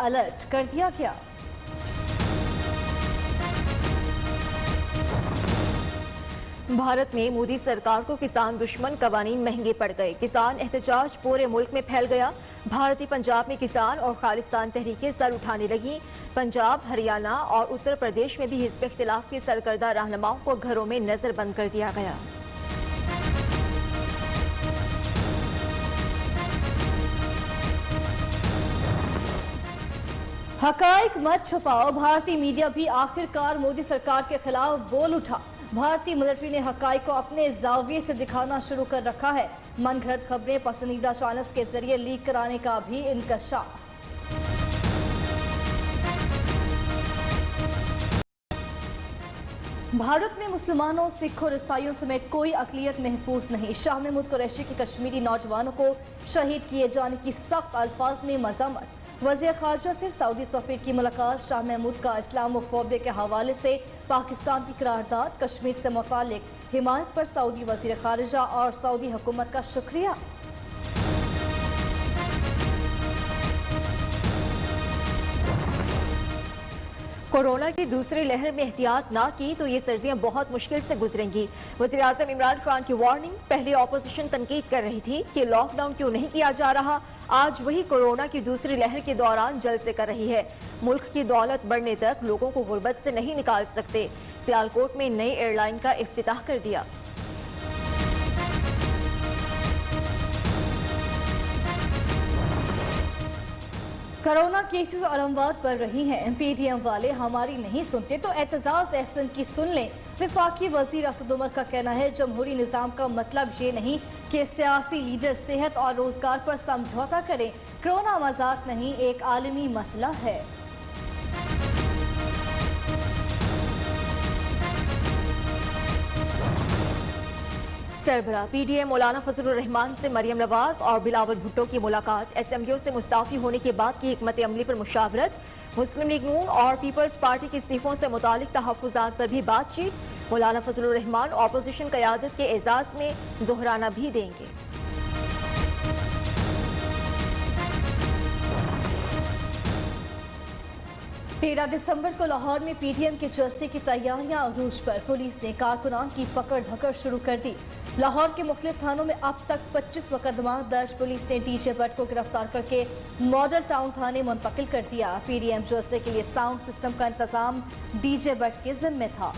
Alert کر دیا گیا۔ بھارت میں مودی سرکار کو کسان دشمن قوانین مہنگے پڑ گئے، کسان احتجاج پورے ملک میں پھیل گیا۔ بھارتی پنجاب میں کسان اور خالصتان تحریکیں سر اٹھانے لگیں۔ پنجاب، ہریانہ اور اتر پردیش میں بھی حزب اختلاف کے سرکردہ رہنماؤں کو گھروں میں نظر بند کر دیا گیا۔ حقائق مت چھپاؤ، بھارتی میڈیا بھی آخر کار مودی سرکار کے خلاف بول اٹھا۔ بھارتی ملٹری نے حقائق کو اپنے زاویے سے دکھانا شروع کر رکھا ہے۔ من گھڑت خبریں پسندیدہ چینلز کے ذریعے لیک کرانے کا بھی انکشاف۔ بھارت میں مسلمانوں، سکھوں، عیسائیوں سمیت کوئی اقلیت محفوظ نہیں۔ شاہ محمود قریشی کی کشمیری نوجوانوں کو شہید کیے جانے کی سخت الفاظ میں مذمت۔ وزیر خارجہ سے سعودی سفیر کی ملاقات۔ شاہ محمود کا اسلام و فوبیا کے حوالے سے پاکستان کی قرارداد۔ کشمیر سے متعلق حمایت پر سعودی وزیر خارجہ اور سعودی حکومت کا شکریہ۔ کورونا کی دوسری لہر میں احتیاط نہ کی تو یہ سردیاں بہت مشکل سے گزریں گی۔ وزیراعظم عمران خان کی وارننگ۔ پہلے اپوزیشن تنقید کر رہی تھی کہ لاک ڈاؤن کیوں نہیں کیا جا رہا، آج وہی کورونا کی دوسری لہر کے دوران جلسے کر رہی ہے۔ ملک کی دولت بڑھنے تک لوگوں کو غربت سے نہیں نکال سکتے۔ سیالکوٹ میں نئی ایئر لائن کا افتتاح کر دیا۔ کرونا کیسز اور اموات بڑھ رہی ہیں، پی ڈی ایم والے ہماری نہیں سنتے تو اعتزاز احسن کی سن لیں۔ وفاقی وزیر اسد عمر کا کہنا ہے جمہوری نظام کا مطلب یہ نہیں کہ سیاسی لیڈر صحت اور روزگار پر سمجھوتا کریں۔ کرونا مذاق نہیں، ایک عالمی مسئلہ ہے۔ سربراہ پی ڈی ایم مولانا فضل الرحمان سے مریم نواز اور بلاول بھٹو کی ملاقات۔ اسمبلیوں سے مستعفی ہونے کے بعد کی حکمت عملی پر مشاورت۔ مسلم لیگ نون اور پیپلز پارٹی کے استعفوں سے متعلق تحفظات پر بھی بات چیت۔ مولانا فضل الرحمان اپوزیشن قیادت کے اعزاز میں ظہرانہ بھی دیں گے۔ 13 دسمبر کو لاہور میں پی ڈی ایم کے جلسے کی تیاریاں عروج پر۔ پولیس نے کارکنان کی پکڑ دھکڑ شروع کر دی۔ لاہور کے مختلف تھانوں میں اب تک 25 مقدمات درج۔ پولیس نے ڈی جے بٹ کو گرفتار کر کے ماڈل ٹاؤن تھانے منتقل کر دیا۔ پی ڈی ایم جلسے کے لیے ساؤنڈ سسٹم کا انتظام ڈی جے بٹ کے ذمہ تھا۔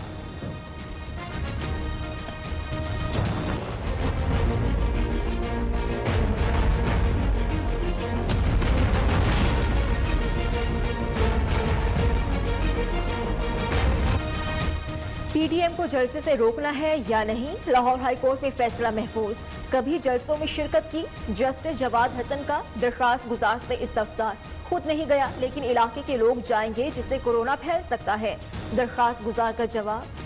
پی ڈی ایم کو جلسے سے روکنا ہے یا نہیں، لاہور ہائی کورٹ میں فیصلہ محفوظ۔ کبھی جلسوں میں شرکت کی، جسٹس جواد حسن کا درخواست گزار سے استفسار۔ خود نہیں گیا لیکن علاقے کے لوگ جائیں گے جس سے کورونا پھیل سکتا ہے، درخواست گزار کا جواب۔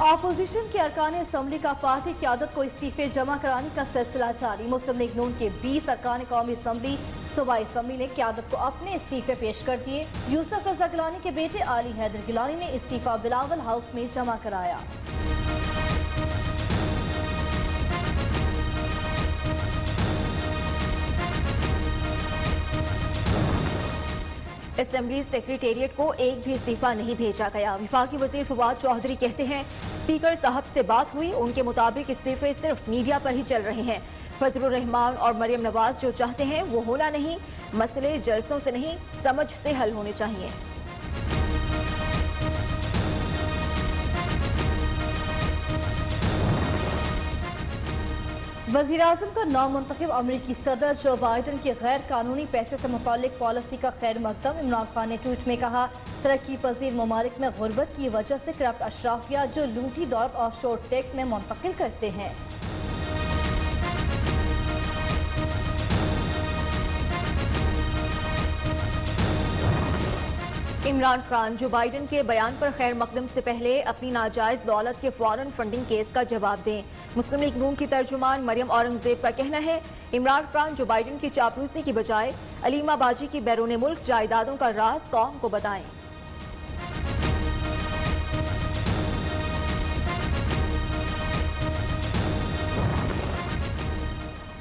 اپوزیشن کے ارکان اسمبلی کا پارٹی قیادت کو استعفے جمع کرانے کا سلسلہ جاری۔ مسلم لیگ نون کے 20 ارکان قومی اسمبلی صوبائی اسمبلی نے قیادت کو اپنے استعفے پیش کر دیے۔ یوسف رضا گیلانی کے بیٹے علی حیدر گیلانی نے استعفی بلاول ہاؤس میں جمع کرایا۔ اسمبلی سیکریٹریٹ کو ایک بھی استعفیٰ نہیں بھیجا گیا۔ وفاقی وزیر فواد چودھری کہتے ہیں اسپیکر صاحب سے بات ہوئی، ان کے مطابق استعفے صرف میڈیا پر ہی چل رہے ہیں۔ فضل الرحمان اور مریم نواز جو چاہتے ہیں وہ ہونا نہیں، مسئلے جلسوں سے نہیں سمجھ سے حل ہونے چاہیے۔ وزیراعظم کا نامنتخب امریکی صدر جو بائیڈن کی غیر قانونی پیسے سے متعلق پالیسی کا خیر مقدم۔ عمران خان نے ٹویٹ میں کہا ترقی پذیر ممالک میں غربت کی وجہ سے کرپٹ اشرافیہ جو لوٹی دولت آف شور ٹیکس میں منتقل کرتے ہیں۔ عمران خان جو بائیڈن کے بیان پر خیر مقدم سے پہلے اپنی ناجائز دولت کے فارن فنڈنگ کیس کا جواب دیں۔ مسلم لیگ نون کی ترجمان مریم اورنگزیب کا کہنا ہے عمران خان جو بائیڈن کی چاپلوسی کی بجائے علیمہ باجی کی بیرون ملک جائیدادوں کا راز قوم کو بتائیں۔